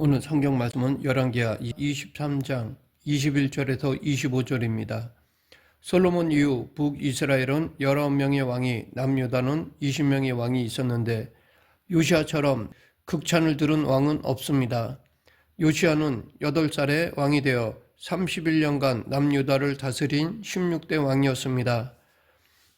오늘 성경 말씀은 열왕기하 23장 21절에서 25절입니다. 솔로몬 이후 북이스라엘은 19명의 왕이, 남유다는 20명의 왕이 있었는데 요시아처럼 극찬을 들은 왕은 없습니다. 요시아는 8살에 왕이 되어 31년간 남유다를 다스린 16대 왕이었습니다.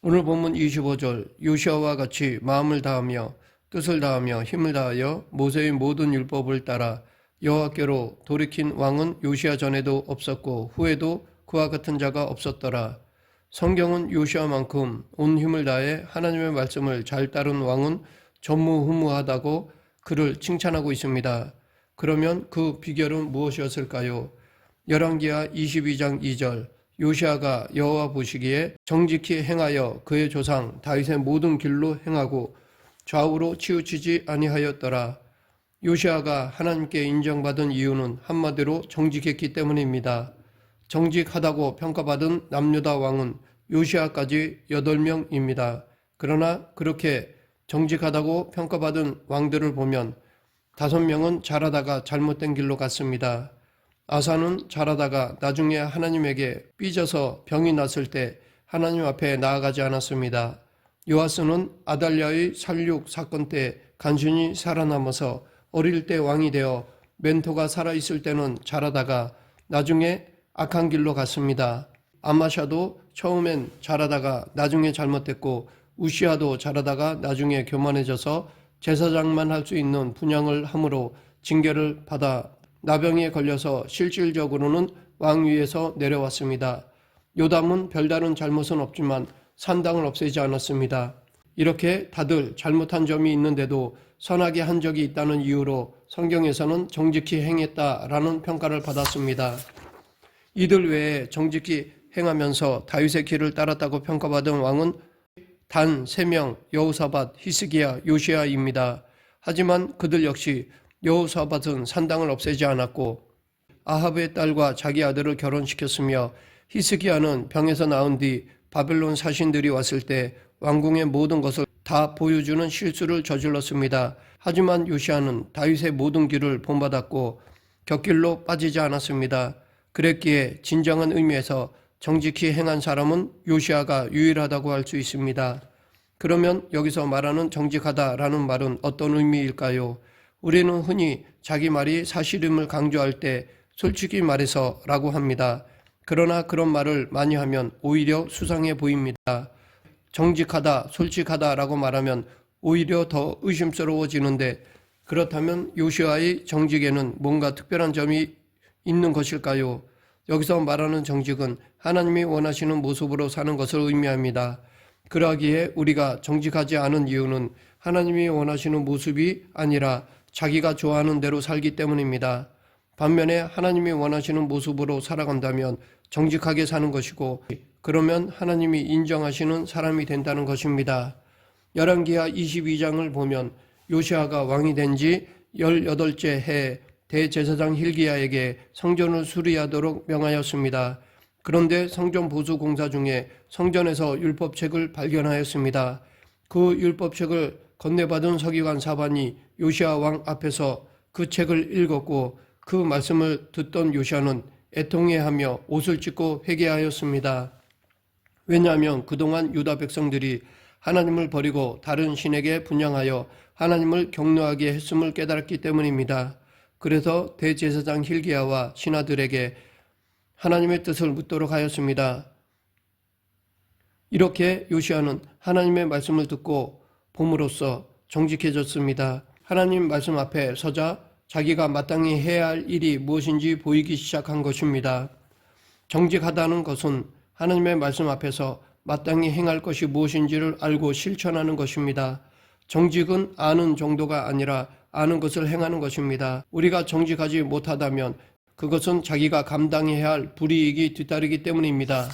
오늘 본문 25절, 요시아와 같이 마음을 다하며 뜻을 다하며 힘을 다하여 모세의 모든 율법을 따라 여호와께로 돌이킨 왕은 요시아 전에도 없었고 후에도 그와 같은 자가 없었더라. 성경은 요시아만큼 온 힘을 다해 하나님의 말씀을 잘 따른 왕은 전무후무하다고 그를 칭찬하고 있습니다. 그러면 그 비결은 무엇이었을까요? 열왕기하 22장 2절, 요시아가 여호와 보시기에 정직히 행하여 그의 조상 다윗의 모든 길로 행하고 좌우로 치우치지 아니하였더라. 요시아가 하나님께 인정받은 이유는 한마디로 정직했기 때문입니다. 정직하다고 평가받은 남유다 왕은 요시아까지 8명입니다. 그러나 그렇게 정직하다고 평가받은 왕들을 보면 5명은 잘하다가 잘못된 길로 갔습니다. 아사는 잘하다가 나중에 하나님에게 삐져서 병이 났을 때 하나님 앞에 나아가지 않았습니다. 요아스는 아달랴의 살육 사건 때 간신히 살아남아서 어릴 때 왕이 되어 멘토가 살아있을 때는 잘하다가 나중에 악한 길로 갔습니다. 아마샤도 처음엔 잘하다가 나중에 잘못됐고 우시아도 잘하다가 나중에 교만해져서 제사장만 할 수 있는 분향을 함으로 징계를 받아 나병에 걸려서 실질적으로는 왕위에서 내려왔습니다. 요담은 별다른 잘못은 없지만 산당을 없애지 않았습니다. 이렇게 다들 잘못한 점이 있는데도 선하게 한 적이 있다는 이유로 성경에서는 정직히 행했다라는 평가를 받았습니다. 이들 외에 정직히 행하면서 다윗의 길을 따랐다고 평가받은 왕은 단 3명, 여호사밧, 히스기야, 요시아입니다. 하지만 그들 역시 여호사밧은 산당을 없애지 않았고 아합의 딸과 자기 아들을 결혼시켰으며 히스기야는 병에서 나은 뒤 바벨론 사신들이 왔을 때 왕궁의 모든 것을 다 보여주는 실수를 저질렀습니다. 하지만 요시아는 다윗의 모든 길을 본받았고 곁길로 빠지지 않았습니다. 그랬기에 진정한 의미에서 정직히 행한 사람은 요시아가 유일하다고 할 수 있습니다. 그러면 여기서 말하는 정직하다라는 말은 어떤 의미일까요? 우리는 흔히 자기 말이 사실임을 강조할 때 솔직히 말해서 라고 합니다. 그러나 그런 말을 많이 하면 오히려 수상해 보입니다. 정직하다, 솔직하다라고 말하면 오히려 더 의심스러워지는데 그렇다면 요시아의 정직에는 뭔가 특별한 점이 있는 것일까요? 여기서 말하는 정직은 하나님이 원하시는 모습으로 사는 것을 의미합니다. 그러기에 우리가 정직하지 않은 이유는 하나님이 원하시는 모습이 아니라 자기가 좋아하는 대로 살기 때문입니다. 반면에 하나님이 원하시는 모습으로 살아간다면 정직하게 사는 것이고 그러면 하나님이 인정하시는 사람이 된다는 것입니다. 열왕기하 22장을 보면 요시아가 왕이 된 지 18째 해에 대제사장 힐기야에게 성전을 수리하도록 명하였습니다. 그런데 성전 보수 공사 중에 성전에서 율법책을 발견하였습니다. 그 율법책을 건네받은 서기관 사반이 요시아 왕 앞에서 그 책을 읽었고 그 말씀을 듣던 요시아는 애통해하며 옷을 찢고 회개하였습니다. 왜냐하면 그동안 유다 백성들이 하나님을 버리고 다른 신에게 분향하여 하나님을 경노하게 했음을 깨달았기 때문입니다. 그래서 대제사장 힐기야와 신하들에게 하나님의 뜻을 묻도록 하였습니다. 이렇게 요시아는 하나님의 말씀을 듣고 봄으로써 정직해졌습니다. 하나님 말씀 앞에 서자 자기가 마땅히 해야 할 일이 무엇인지 보이기 시작한 것입니다. 정직하다는 것은 하나님의 말씀 앞에서 마땅히 행할 것이 무엇인지를 알고 실천하는 것입니다. 정직은 아는 정도가 아니라 아는 것을 행하는 것입니다. 우리가 정직하지 못하다면 그것은 자기가 감당해야 할 불이익이 뒤따르기 때문입니다.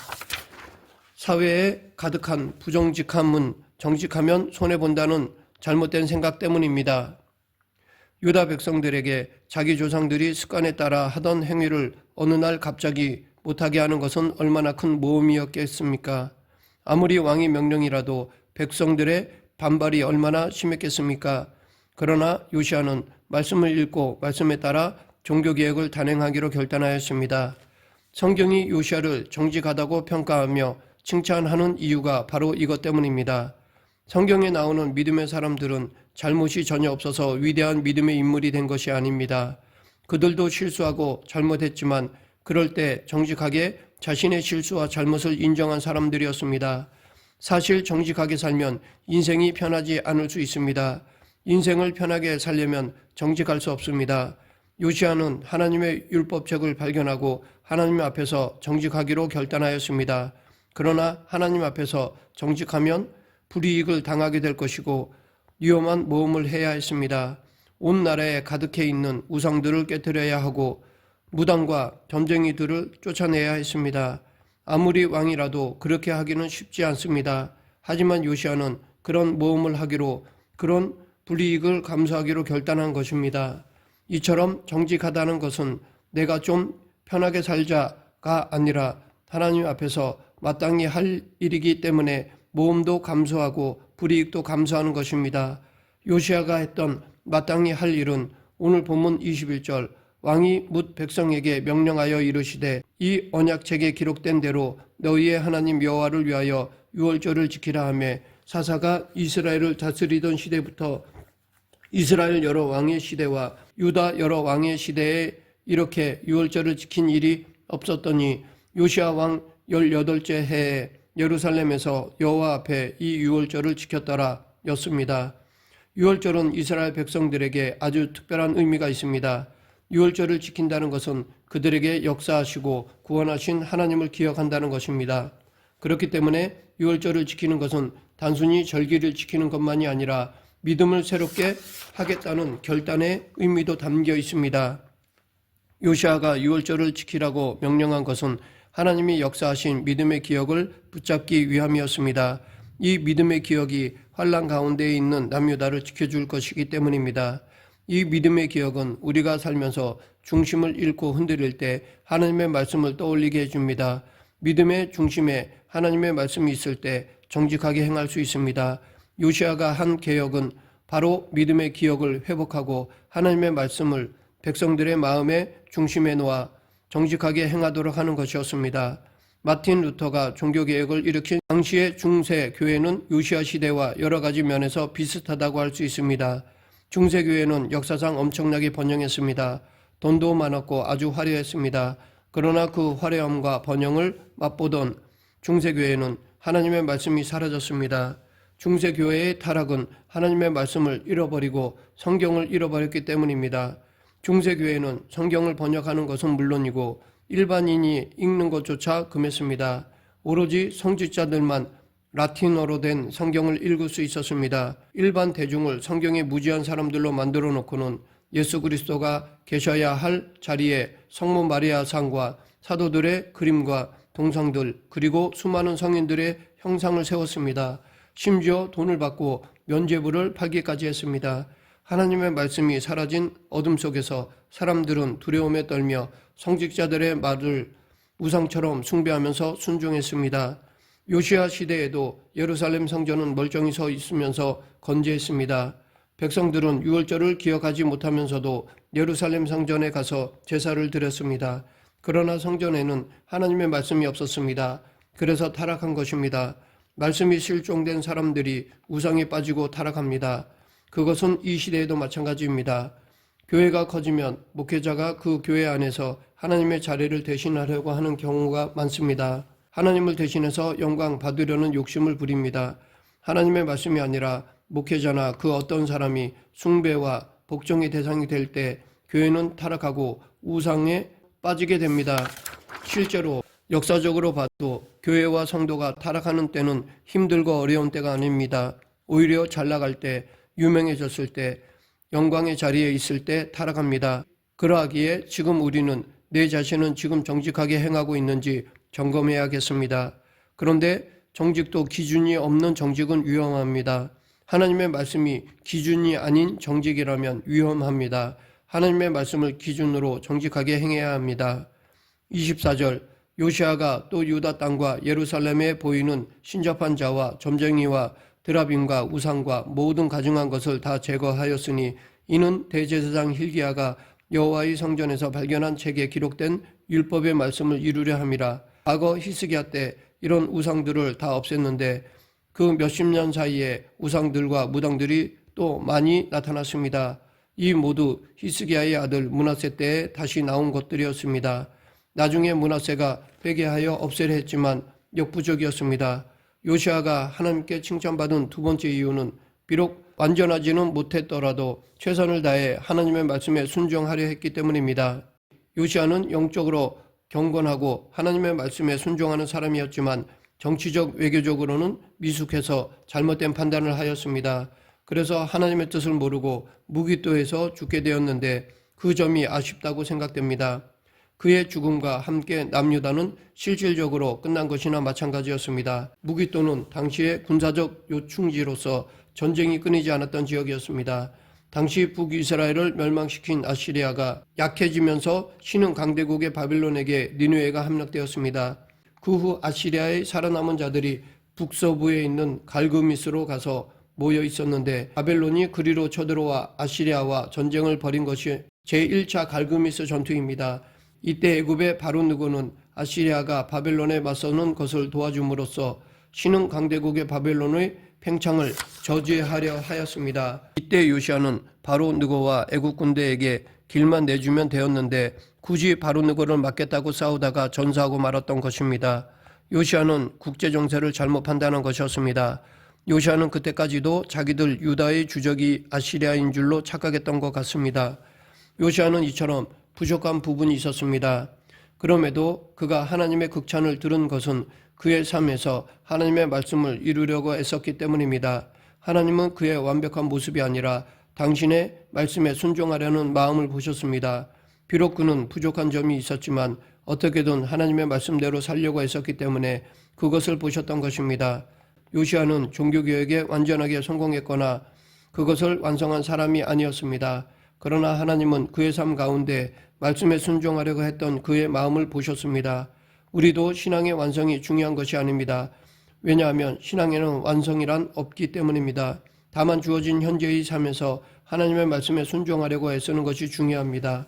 사회에 가득한 부정직함은 정직하면 손해본다는 잘못된 생각 때문입니다. 유다 백성들에게 자기 조상들이 습관에 따라 하던 행위를 어느 날 갑자기 못하게 하는 것은 얼마나 큰 모험이었겠습니까? 아무리 왕의 명령이라도 백성들의 반발이 얼마나 심했겠습니까? 그러나 요시아는 말씀을 읽고 말씀에 따라 종교개혁을 단행하기로 결단하였습니다. 성경이 요시야를 정직하다고 평가하며 칭찬하는 이유가 바로 이것 때문입니다. 성경에 나오는 믿음의 사람들은 잘못이 전혀 없어서 위대한 믿음의 인물이 된 것이 아닙니다. 그들도 실수하고 잘못했지만 그럴 때 정직하게 자신의 실수와 잘못을 인정한 사람들이었습니다. 사실 정직하게 살면 인생이 편하지 않을 수 있습니다. 인생을 편하게 살려면 정직할 수 없습니다. 요시야는 하나님의 율법책을 발견하고 하나님 앞에서 정직하기로 결단하였습니다. 그러나 하나님 앞에서 정직하면 불이익을 당하게 될 것이고 위험한 모험을 해야 했습니다. 온 나라에 가득해 있는 우상들을 깨뜨려야 하고 무당과 점쟁이들을 쫓아내야 했습니다. 아무리 왕이라도 그렇게 하기는 쉽지 않습니다. 하지만 요시야는 그런 모험을 하기로, 그런 불이익을 감수하기로 결단한 것입니다. 이처럼 정직하다는 것은 내가 좀 편하게 살자가 아니라 하나님 앞에서 마땅히 할 일이기 때문에 모험도 감수하고 불이익도 감수하는 것입니다. 요시야가 했던 마땅히 할 일은 오늘 본문 21절 왕이 뭇 백성에게 명령하여 이르시되 이 언약책에 기록된 대로 너희의 하나님 여호와를 위하여 유월절을 지키라 하며 사사가 이스라엘을 다스리던 시대부터 이스라엘 여러 왕의 시대와 유다 여러 왕의 시대에 이렇게 유월절을 지킨 일이 없었더니 요시야 왕 18째 해에 예루살렘에서 여호와 앞에 이 유월절을 지켰더라 였습니다. 유월절은 이스라엘 백성들에게 아주 특별한 의미가 있습니다. 유월절을 지킨다는 것은 그들에게 역사하시고 구원하신 하나님을 기억한다는 것입니다. 그렇기 때문에 유월절을 지키는 것은 단순히 절기를 지키는 것만이 아니라 믿음을 새롭게 하겠다는 결단의 의미도 담겨 있습니다. 요시야가 유월절을 지키라고 명령한 것은 하나님이 역사하신 믿음의 기억을 붙잡기 위함이었습니다. 이 믿음의 기억이 환난 가운데에 있는 남유다를 지켜줄 것이기 때문입니다. 이 믿음의 기억은 우리가 살면서 중심을 잃고 흔들릴 때 하나님의 말씀을 떠올리게 해줍니다. 믿음의 중심에 하나님의 말씀이 있을 때 정직하게 행할 수 있습니다. 요시야가 한 개혁은 바로 믿음의 기억을 회복하고 하나님의 말씀을 백성들의 마음의 중심에 놓아 정직하게 행하도록 하는 것이었습니다. 마틴 루터가 종교개혁을 일으킨 당시의 중세 교회는 요시야 시대와 여러 가지 면에서 비슷하다고 할 수 있습니다. 중세 교회는 역사상 엄청나게 번영했습니다. 돈도 많았고 아주 화려했습니다. 그러나 그 화려함과 번영을 맛보던 중세 교회는 하나님의 말씀이 사라졌습니다. 중세 교회의 타락은 하나님의 말씀을 잃어버리고 성경을 잃어버렸기 때문입니다. 중세 교회는 성경을 번역하는 것은 물론이고 일반인이 읽는 것조차 금했습니다. 오로지 성직자들만 라틴어로 된 성경을 읽을 수 있었습니다. 일반 대중을 성경에 무지한 사람들로 만들어 놓고는 예수 그리스도가 계셔야 할 자리에 성모 마리아 상과 사도들의 그림과 동상들 그리고 수많은 성인들의 형상을 세웠습니다. 심지어 돈을 받고 면죄부를 팔기까지 했습니다. 하나님의 말씀이 사라진 어둠 속에서 사람들은 두려움에 떨며 성직자들의 말을 우상처럼 숭배하면서 순종했습니다. 요시야 시대에도 예루살렘 성전은 멀쩡히 서 있으면서 건재했습니다. 백성들은 유월절을 기억하지 못하면서도 예루살렘 성전에 가서 제사를 드렸습니다. 그러나 성전에는 하나님의 말씀이 없었습니다. 그래서 타락한 것입니다. 말씀이 실종된 사람들이 우상에 빠지고 타락합니다. 그것은 이 시대에도 마찬가지입니다. 교회가 커지면 목회자가 그 교회 안에서 하나님의 자리를 대신하려고 하는 경우가 많습니다. 하나님을 대신해서 영광 받으려는 욕심을 부립니다. 하나님의 말씀이 아니라 목회자나 그 어떤 사람이 숭배와 복종의 대상이 될 때 교회는 타락하고 우상에 빠지게 됩니다. 실제로 역사적으로 봐도 교회와 성도가 타락하는 때는 힘들고 어려운 때가 아닙니다. 오히려 잘 나갈 때, 유명해졌을 때, 영광의 자리에 있을 때 타락합니다. 그러하기에 지금 우리는 내 자신은 지금 정직하게 행하고 있는지 점검해야겠습니다. 그런데 정직도 기준이 없는 정직은 위험합니다. 하나님의 말씀이 기준이 아닌 정직이라면 위험합니다. 하나님의 말씀을 기준으로 정직하게 행해야 합니다. 24절 요시야가 또 유다 땅과 예루살렘에 보이는 신접한 자와 점쟁이와 드라빔과 우상과 모든 가증한 것을 다 제거하였으니 이는 대제사장 hil기야가 여호와의 성전에서 발견한 책에 기록된 율법의 말씀을 이루려 함이라. 과거 히스기야 때 이런 우상들을 다 없앴는데 그 몇십 년 사이에 우상들과 무당들이 또 많이 나타났습니다. 이 모두 히스기야의 아들 므낫세 때에 다시 나온 것들이었습니다. 나중에 므낫세가 회개하여 없애려 했지만 역부족이었습니다. 요시아가 하나님께 칭찬받은 두 번째 이유는 비록 완전하지는 못했더라도 최선을 다해 하나님의 말씀에 순종하려 했기 때문입니다. 요시아는 영적으로 경건하고 하나님의 말씀에 순종하는 사람이었지만 정치적 외교적으로는 미숙해서 잘못된 판단을 하였습니다. 그래서 하나님의 뜻을 모르고 무기또해서 죽게 되었는데 그 점이 아쉽다고 생각됩니다. 그의 죽음과 함께 남유다는 실질적으로 끝난 것이나 마찬가지였습니다. 무기또는 당시의 군사적 요충지로서 전쟁이 끊이지 않았던 지역이었습니다. 당시 북이스라엘을 멸망시킨 아시리아가 약해지면서 신흥 강대국의 바빌론에게 니느웨가 함락되었습니다. 그 후 아시리아의 살아남은 자들이 북서부에 있는 갈그미스로 가서 모여 있었는데 바벨론이 그리로 쳐들어와 아시리아와 전쟁을 벌인 것이 제1차 갈그미스 전투입니다. 이때 애굽의 바로느고는 아시리아가 바벨론에 맞서는 것을 도와줌으로써 신흥 강대국의 바벨론의 팽창을 저지하려 하였습니다. 이때 요시아는 바로느고와 애굽 군대에게 길만 내주면 되었는데 굳이 바로느고를 막겠다고 싸우다가 전사하고 말았던 것입니다. 요시아는 국제정세를 잘못 판단한 것이었습니다. 요시아는 그때까지도 자기들 유다의 주적이 아시리아인 줄로 착각했던 것 같습니다. 요시아는 이처럼 부족한 부분이 있었습니다. 그럼에도 그가 하나님의 극찬을 들은 것은 그의 삶에서 하나님의 말씀을 이루려고 애썼기 때문입니다. 하나님은 그의 완벽한 모습이 아니라 당신의 말씀에 순종하려는 마음을 보셨습니다. 비록 그는 부족한 점이 있었지만 어떻게든 하나님의 말씀대로 살려고 애썼기 때문에 그것을 보셨던 것입니다. 요시아는 종교개혁에 완전하게 성공했거나 그것을 완성한 사람이 아니었습니다. 그러나 하나님은 그의 삶 가운데 말씀에 순종하려고 했던 그의 마음을 보셨습니다. 우리도 신앙의 완성이 중요한 것이 아닙니다. 왜냐하면 신앙에는 완성이란 없기 때문입니다. 다만 주어진 현재의 삶에서 하나님의 말씀에 순종하려고 애쓰는 것이 중요합니다.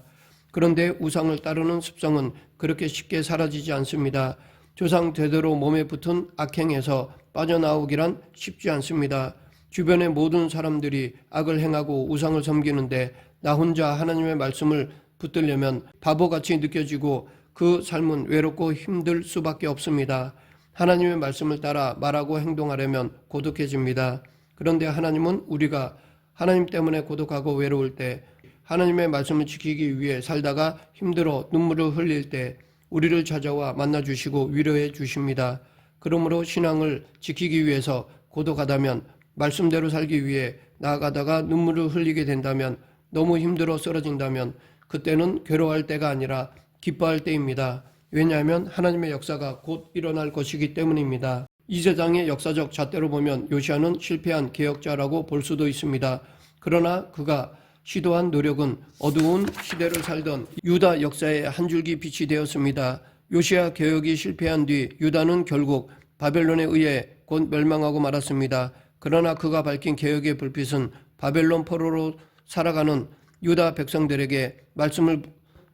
그런데 우상을 따르는 습성은 그렇게 쉽게 사라지지 않습니다. 조상 대대로 몸에 붙은 악행에서 빠져나오기란 쉽지 않습니다. 주변의 모든 사람들이 악을 행하고 우상을 섬기는데 나 혼자 하나님의 말씀을 붙들려면 바보같이 느껴지고 그 삶은 외롭고 힘들 수밖에 없습니다. 하나님의 말씀을 따라 말하고 행동하려면 고독해집니다. 그런데 하나님은 우리가 하나님 때문에 고독하고 외로울 때, 하나님의 말씀을 지키기 위해 살다가 힘들어 눈물을 흘릴 때 우리를 찾아와 만나주시고 위로해 주십니다. 그러므로 신앙을 지키기 위해서 고독하다면, 말씀대로 살기 위해 나아가다가 눈물을 흘리게 된다면, 너무 힘들어 쓰러진다면 그때는 괴로워할 때가 아니라 기뻐할 때입니다. 왜냐하면 하나님의 역사가 곧 일어날 것이기 때문입니다. 이 세상의 역사적 잣대로 보면 요시아는 실패한 개혁자라고 볼 수도 있습니다. 그러나 그가 시도한 노력은 어두운 시대를 살던 유다 역사의 한 줄기 빛이 되었습니다. 요시아 개혁이 실패한 뒤 유다는 결국 바벨론에 의해 곧 멸망하고 말았습니다. 그러나 그가 밝힌 개혁의 불빛은 바벨론 포로로 살아가는 유다 백성들에게 말씀을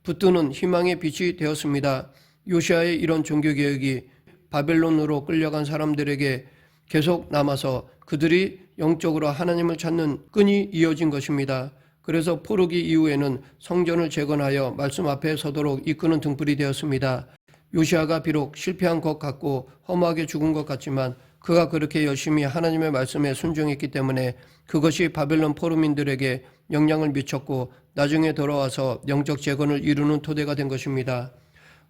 붙드는 희망의 빛이 되었습니다. 요시아의 이런 종교개혁이 바벨론으로 끌려간 사람들에게 계속 남아서 그들이 영적으로 하나님을 찾는 끈이 이어진 것입니다. 그래서 포로기 이후에는 성전을 재건하여 말씀 앞에 서도록 이끄는 등불이 되었습니다. 요시아가 비록 실패한 것 같고 허무하게 죽은 것 같지만 그가 그렇게 열심히 하나님의 말씀에 순종했기 때문에 그것이 바벨론 포로민들에게 영향을 미쳤고 나중에 돌아와서 영적 재건을 이루는 토대가 된 것입니다.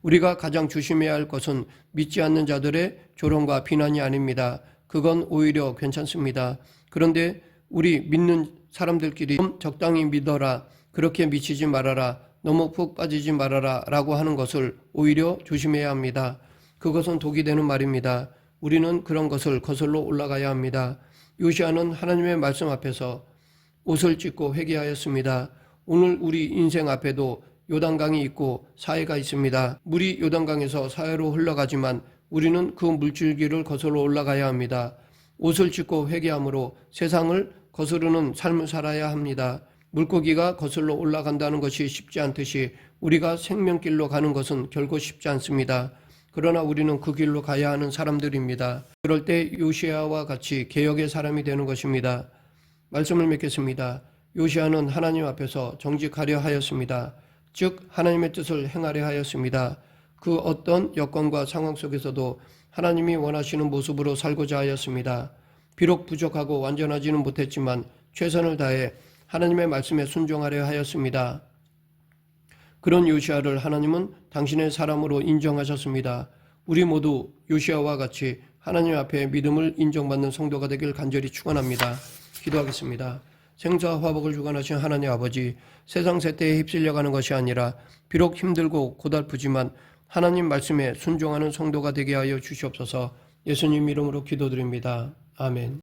우리가 가장 조심해야 할 것은 믿지 않는 자들의 조롱과 비난이 아닙니다. 그건 오히려 괜찮습니다. 그런데 우리 믿는 사람들끼리 좀 적당히 믿어라, 그렇게 미치지 말아라, 너무 푹 빠지지 말아라 라고 하는 것을 오히려 조심해야 합니다. 그것은 독이 되는 말입니다. 우리는 그런 것을 거슬러 올라가야 합니다. 요시아는 하나님의 말씀 앞에서 옷을 찢고 회개하였습니다. 오늘 우리 인생 앞에도 요단강이 있고 사해가 있습니다. 물이 요단강에서 사해로 흘러가지만 우리는 그 물줄기를 거슬러 올라가야 합니다. 옷을 찢고 회개함으로 세상을 거스르는 삶을 살아야 합니다. 물고기가 거슬러 올라간다는 것이 쉽지 않듯이 우리가 생명길로 가는 것은 결코 쉽지 않습니다. 그러나 우리는 그 길로 가야 하는 사람들입니다. 그럴 때 요시야와 같이 개혁의 사람이 되는 것입니다. 말씀을 맺겠습니다. 요시야는 하나님 앞에서 정직하려 하였습니다. 즉 하나님의 뜻을 행하려 하였습니다. 그 어떤 여건과 상황 속에서도 하나님이 원하시는 모습으로 살고자 하였습니다. 비록 부족하고 완전하지는 못했지만 최선을 다해 하나님의 말씀에 순종하려 하였습니다. 그런 요시야를 하나님은 당신의 사람으로 인정하셨습니다. 우리 모두 요시야와 같이 하나님 앞에 믿음을 인정받는 성도가 되길 간절히 축원합니다. 기도하겠습니다. 생사와 화복을 주관하신 하나님 아버지, 세상 세태에 휩쓸려가는 것이 아니라 비록 힘들고 고달프지만 하나님 말씀에 순종하는 성도가 되게 하여 주시옵소서. 예수님 이름으로 기도드립니다. 아멘.